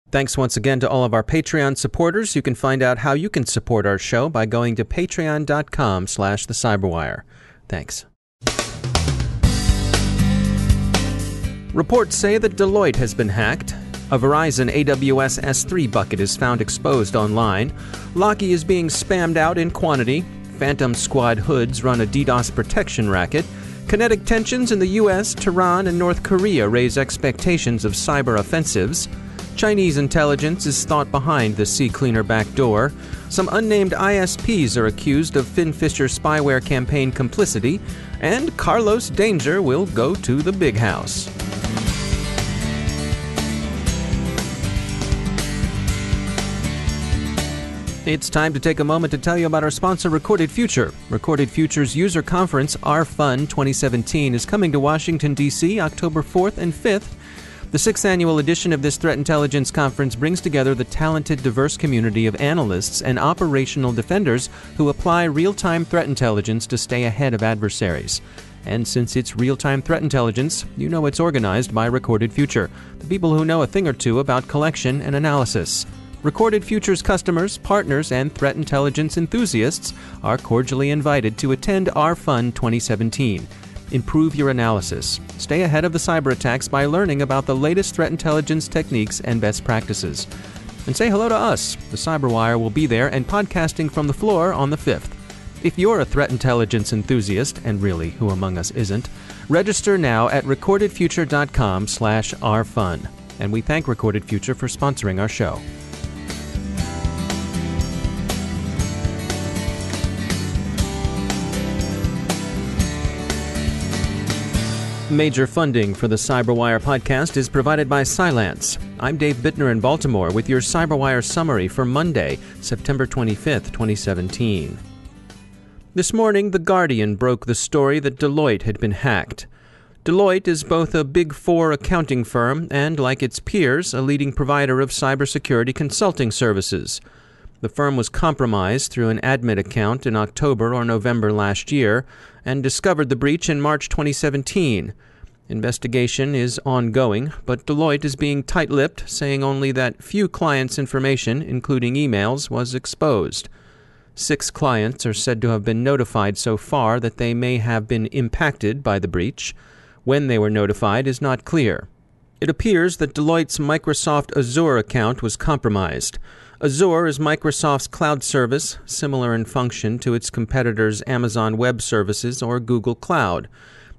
Thanks once again to all of our Patreon supporters. You can find out how you can support our show by going to patreon.com/thecyberwire. Thanks. Reports say that Deloitte has been hacked. A Verizon AWS S3 bucket is found exposed online. Locky is being spammed out in quantity. Phantom Squad hoods run a DDoS protection racket. Kinetic tensions in the U.S., Tehran, and North Korea raise expectations of cyber offensives. Chinese intelligence is thought behind the CCleaner backdoor. Some unnamed ISPs are accused of FinFisher spyware campaign complicity. And Carlos Danger will go to the big house. It's time to take a moment to tell you about our sponsor, Recorded Future. Recorded Future's user conference, RFUN 2017, is coming to Washington, D.C. October 4th and 5th. The 6th annual edition of this threat intelligence conference brings together the talented, diverse community of analysts and operational defenders who apply real-time threat intelligence to stay ahead of adversaries. And since it's real-time threat intelligence, you know it's organized by Recorded Future, the people who know a thing or two about collection and analysis. Recorded Future's customers, partners, and threat intelligence enthusiasts are cordially invited to attend RFUN 2017. Improve your analysis. Stay ahead of the cyber attacks by learning about the latest threat intelligence techniques and best practices. And say hello to us. The Cyberwire will be there and podcasting from the floor on the 5th. If you're a threat intelligence enthusiast, and really, who among us isn't, register now at recordedfuture.com/rfun. And we thank Recorded Future for sponsoring our show. Major funding for the Cyberwire podcast is provided by Cylance. I'm Dave Bittner in Baltimore with your Cyberwire summary for Monday, September 25th, 2017. This morning, The Guardian broke the story that Deloitte had been hacked. Deloitte is both a Big Four accounting firm and, like its peers, a leading provider of cybersecurity consulting services. The firm was compromised through an admin account in October or November last year and discovered the breach in March 2017. Investigation is ongoing, but Deloitte is being tight-lipped, saying only that few clients' information, including emails, was exposed. 6 clients are said to have been notified so far that they may have been impacted by the breach. When they were notified is not clear. It appears that Deloitte's Microsoft Azure account was compromised. Azure is Microsoft's cloud service, similar in function to its competitors Amazon Web Services or Google Cloud.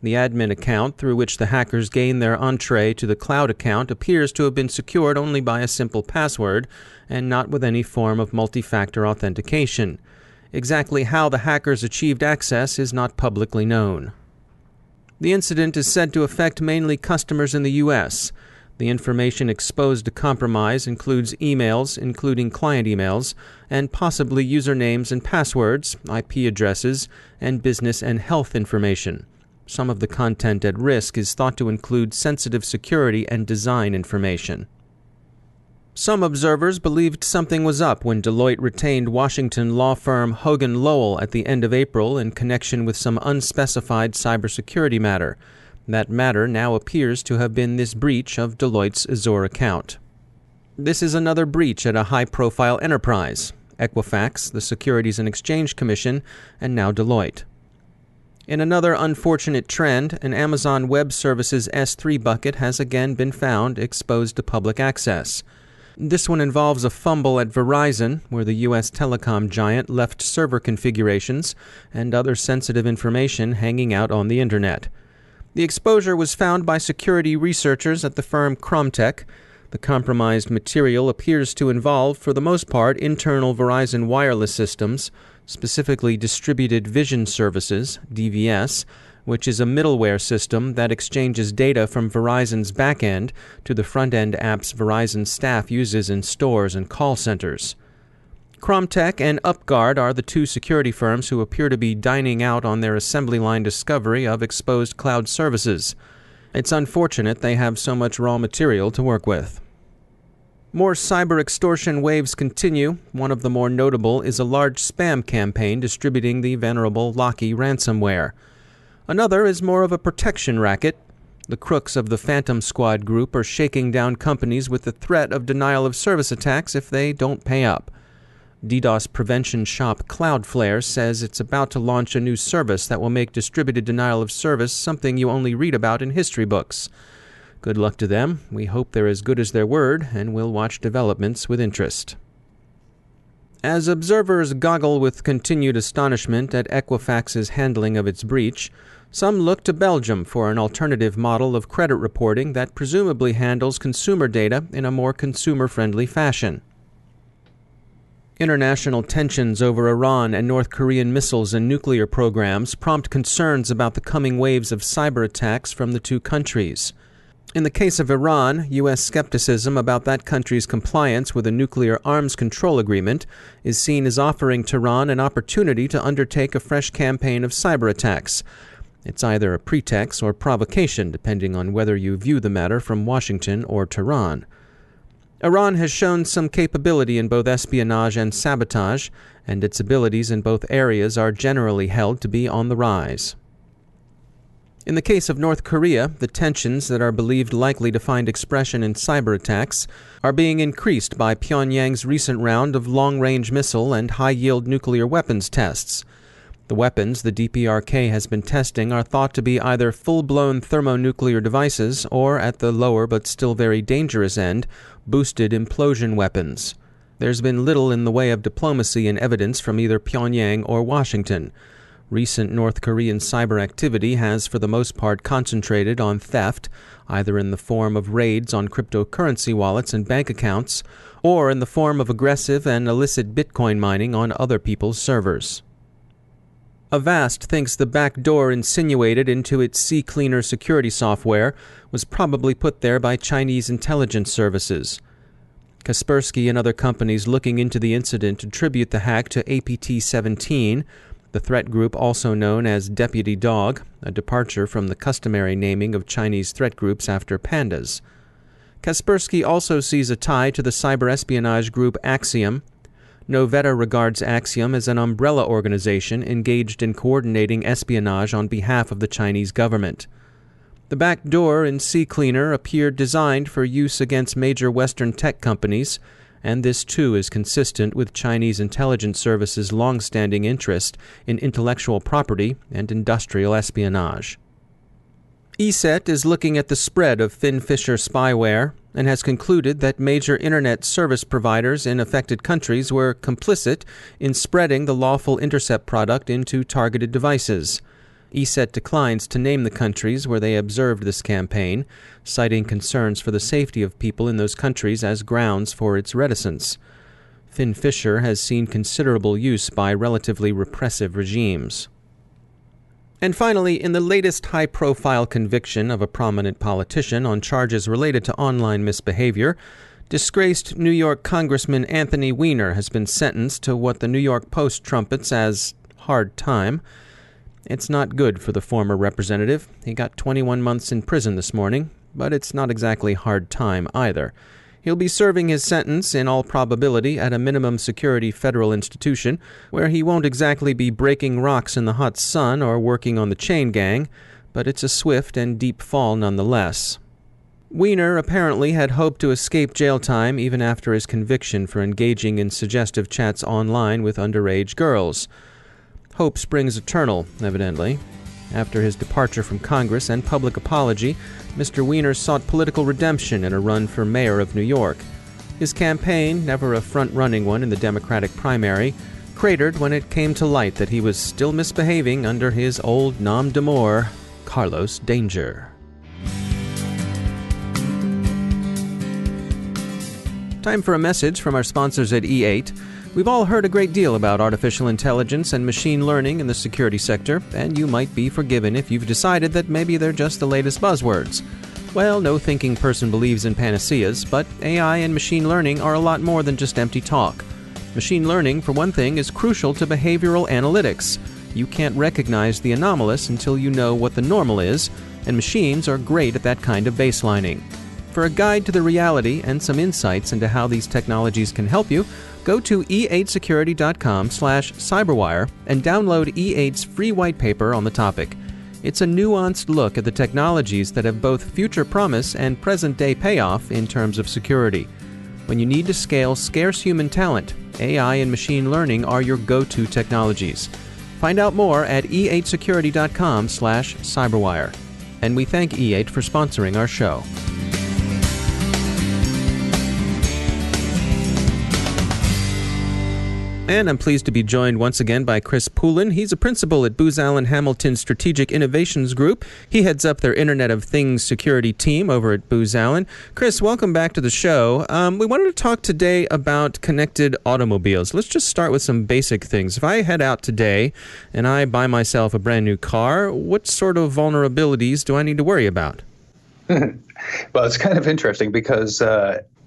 The admin account through which the hackers gain their entree to the cloud account appears to have been secured only by a simple password and not with any form of multi-factor authentication. Exactly how the hackers achieved access is not publicly known. The incident is said to affect mainly customers in the U.S. The information exposed to compromise includes emails, including client emails, and possibly usernames and passwords, IP addresses, and business and health information. Some of the content at risk is thought to include sensitive security and design information. Some observers believed something was up when Deloitte retained Washington law firm Hogan Lovells at the end of April in connection with some unspecified cybersecurity matter. That matter now appears to have been this breach of Deloitte's Azure account. This is another breach at a high-profile enterprise, Equifax, the Securities and Exchange Commission, and now Deloitte. In another unfortunate trend, an Amazon Web Services S3 bucket has again been found exposed to public access. This one involves a fumble at Verizon, where the U.S. telecom giant left server configurations and other sensitive information hanging out on the Internet. The exposure was found by security researchers at the firm Cromtech. The compromised material appears to involve, for the most part, internal Verizon wireless systems, specifically Distributed Vision Services, DVS, which is a middleware system that exchanges data from Verizon's backend to the front-end apps Verizon staff uses in stores and call centers. Cromtech and UpGuard are the two security firms who appear to be dining out on their assembly line discovery of exposed cloud services. It's unfortunate they have so much raw material to work with. More cyber extortion waves continue. One of the more notable is a large spam campaign distributing the venerable Locky ransomware. Another is more of a protection racket. The crooks of the Phantom Squad group are shaking down companies with the threat of denial-of-service attacks if they don't pay up. DDoS prevention shop Cloudflare says it's about to launch a new service that will make distributed denial of service something you only read about in history books. Good luck to them. We hope they're as good as their word, and we'll watch developments with interest. As observers goggle with continued astonishment at Equifax's handling of its breach, some look to Belgium for an alternative model of credit reporting that presumably handles consumer data in a more consumer-friendly fashion. International tensions over Iran and North Korean missiles and nuclear programs prompt concerns about the coming waves of cyber attacks from the two countries. In the case of Iran, U.S. skepticism about that country's compliance with a nuclear arms control agreement is seen as offering Tehran an opportunity to undertake a fresh campaign of cyber attacks. It's either a pretext or provocation, depending on whether you view the matter from Washington or Tehran. Iran has shown some capability in both espionage and sabotage, and its abilities in both areas are generally held to be on the rise. In the case of North Korea, the tensions that are believed likely to find expression in cyber attacks are being increased by Pyongyang's recent round of long-range missile and high-yield nuclear weapons tests. The weapons the DPRK has been testing are thought to be either full-blown thermonuclear devices or, at the lower but still very dangerous end, boosted implosion weapons. There's been little in the way of diplomacy and evidence from either Pyongyang or Washington. Recent North Korean cyber activity has for the most part concentrated on theft, either in the form of raids on cryptocurrency wallets and bank accounts, or in the form of aggressive and illicit Bitcoin mining on other people's servers. Avast thinks the backdoor insinuated into its CCleaner security software was probably put there by Chinese intelligence services. Kaspersky and other companies looking into the incident attribute the hack to APT-17, the threat group also known as Deputy Dog, a departure from the customary naming of Chinese threat groups after pandas. Kaspersky also sees a tie to the cyber espionage group Axiom. Novetta regards Axiom as an umbrella organization engaged in coordinating espionage on behalf of the Chinese government. The backdoor in CCleaner appeared designed for use against major Western tech companies, and this too is consistent with Chinese intelligence services' long-standing interest in intellectual property and industrial espionage. ESET is looking at the spread of FinFisher spyware and has concluded that major internet service providers in affected countries were complicit in spreading the lawful intercept product into targeted devices. ESET declines to name the countries where they observed this campaign, citing concerns for the safety of people in those countries as grounds for its reticence. FinFisher has seen considerable use by relatively repressive regimes. And finally, in the latest high-profile conviction of a prominent politician on charges related to online misbehavior, disgraced New York Congressman Anthony Weiner has been sentenced to what the New York Post trumpets as hard time. It's not good for the former representative. He got 21 months in prison this morning, but it's not exactly hard time either. He'll be serving his sentence, in all probability, at a minimum security federal institution, where he won't exactly be breaking rocks in the hot sun or working on the chain gang, but it's a swift and deep fall nonetheless. Weiner apparently had hoped to escape jail time even after his conviction for engaging in suggestive chats online with underage girls. Hope springs eternal, evidently. After his departure from Congress and public apology, Mr. Weiner sought political redemption in a run for mayor of New York. His campaign, never a front-running one in the Democratic primary, cratered when it came to light that he was still misbehaving under his old nom de more, Carlos Danger. Time for a message from our sponsors at E8. We've all heard a great deal about artificial intelligence and machine learning in the security sector, and you might be forgiven if you've decided that maybe they're just the latest buzzwords. Well, no thinking person believes in panaceas, but AI and machine learning are a lot more than just empty talk. Machine learning, for one thing, is crucial to behavioral analytics. You can't recognize the anomalous until you know what the normal is, and machines are great at that kind of baselining. For a guide to the reality and some insights into how these technologies can help you, go to e8security.com/cyberwire and download E8's free white paper on the topic. It's a nuanced look at the technologies that have both future promise and present-day payoff in terms of security. When you need to scale scarce human talent, AI and machine learning are your go-to technologies. Find out more at e8security.com/cyberwire. And we thank E8 for sponsoring our show. And I'm pleased to be joined once again by Chris Poulin. He's a principal at Booz Allen Hamilton Strategic Innovations Group. He heads up their Internet of Things security team over at Booz Allen. Chris, welcome back to the show. We wanted to talk today about connected automobiles. Let's just start with some basic things. If I head out today and I buy myself a brand new car, what sort of vulnerabilities do I need to worry about? Well, it's kind of interesting because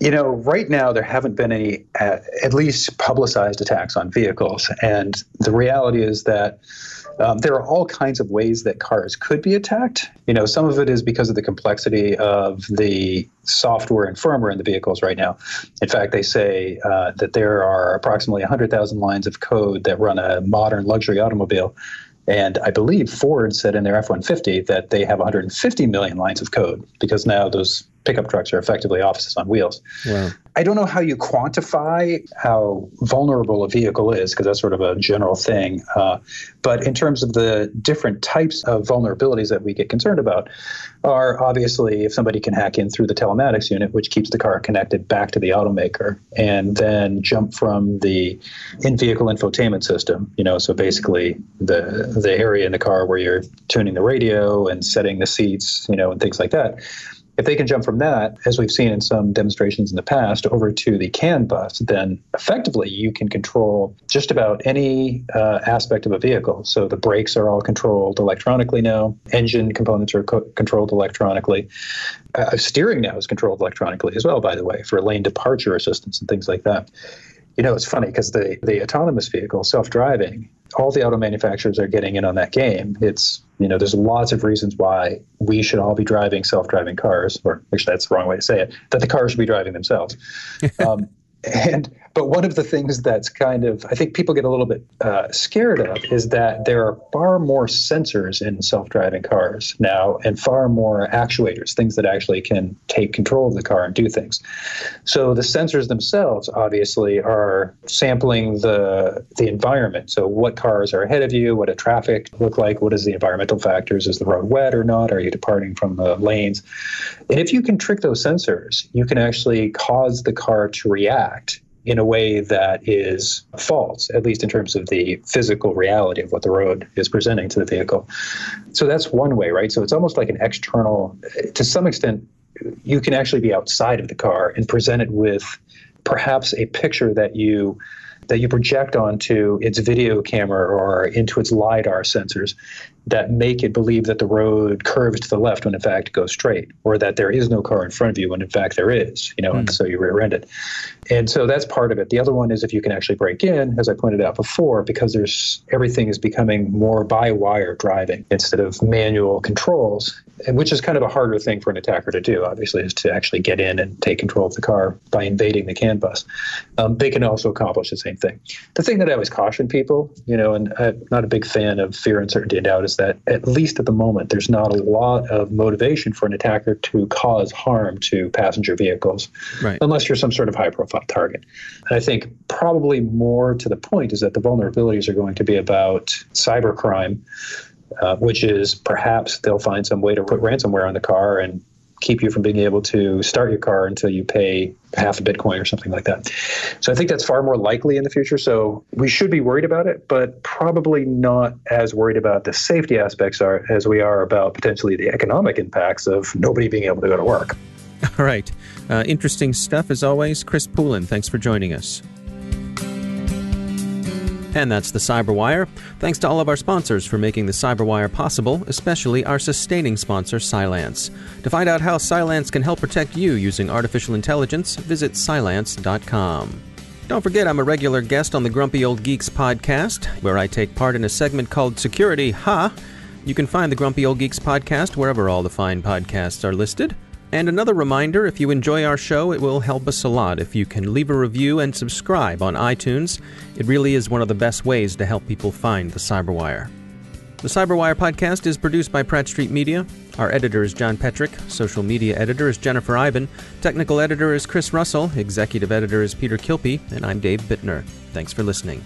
right now there haven't been any, at least publicized attacks on vehicles. And the reality is that there are all kinds of ways that cars could be attacked. Some of it is because of the complexity of the software and firmware in the vehicles right now. In fact, they say that there are approximately 100,000 lines of code that run a modern luxury automobile. And I believe Ford said in their F-150 that they have 150 million lines of code because now those pickup trucks are effectively offices on wheels. Wow. I don't know how you quantify how vulnerable a vehicle is because that's sort of a general thing. But in terms of the different types of vulnerabilities that we get concerned about are obviously if somebody can hack in through the telematics unit, which keeps the car connected back to the automaker, and then jump from the in-vehicle infotainment system, so basically the area in the car where you're tuning the radio and setting the seats, and things like that. If they can jump from that, as we've seen in some demonstrations in the past, over to the CAN bus, then effectively you can control just about any aspect of a vehicle. So the brakes are all controlled electronically now. Engine components are controlled electronically. Steering now is controlled electronically as well, by the way, for lane departure assistance and things like that. It's funny because the autonomous vehicle, self-driving, all the auto manufacturers are getting in on that game. There's lots of reasons why we should all be driving self-driving cars, or actually that's the wrong way to say it, that the cars should be driving themselves. But one of the things that's kind of, I think people get a little bit scared of is that there are far more sensors in self-driving cars now and far more actuators, things that actually can take control of the car and do things. So the sensors themselves obviously are sampling the environment. So what cars are ahead of you, what does traffic look like, what is the environmental factors, is the road wet or not, are you departing from the lanes? And if you can trick those sensors, you can actually cause the car to react in a way that is false, at least in terms of the physical reality of what the road is presenting to the vehicle. So that's one way, right? So it's almost like an external, to some extent, you can actually be outside of the car and present it with perhaps a picture that you project onto its video camera or into its LiDAR sensors that make it believe that the road curves to the left when in fact it goes straight, or that there is no car in front of you when in fact there is, and so you rear-end it. And so that's part of it. The other one is if you can actually break in, as I pointed out before, because everything is becoming more by-wire driving instead of manual controls, which is kind of a harder thing for an attacker to do, obviously, is to actually get in and take control of the car by invading the CAN bus. They can also accomplish the same thing. The thing that I always caution people, and I'm not a big fan of fear, uncertainty, and doubt, is that at least at the moment, there's not a lot of motivation for an attacker to cause harm to passenger vehicles, right, unless you're some sort of high-profile target. And I think probably more to the point is that the vulnerabilities are going to be about cybercrime, which is perhaps they'll find some way to put ransomware on the car and keep you from being able to start your car until you pay half a Bitcoin or something like that. So I think that's far more likely in the future. So we should be worried about it, but probably not as worried about the safety aspects as we are about potentially the economic impacts of nobody being able to go to work. All right. Interesting stuff as always. Chris Poulin, thanks for joining us. And that's the Cyberwire. Thanks to all of our sponsors for making the Cyberwire possible, especially our sustaining sponsor, Cylance. To find out how Cylance can help protect you using artificial intelligence, visit Cylance.com. Don't forget, I'm a regular guest on the Grumpy Old Geeks podcast, where I take part in a segment called Security Ha! You can find the Grumpy Old Geeks podcast wherever all the fine podcasts are listed. And another reminder, if you enjoy our show, it will help us a lot if you can leave a review and subscribe on iTunes. It really is one of the best ways to help people find the Cyberwire. The CyberWire podcast is produced by Pratt Street Media. Our editor is John Petrick. Social media editor is Jennifer Iben. Technical editor is Chris Russell. Executive editor is Peter Kilpie. And I'm Dave Bittner. Thanks for listening.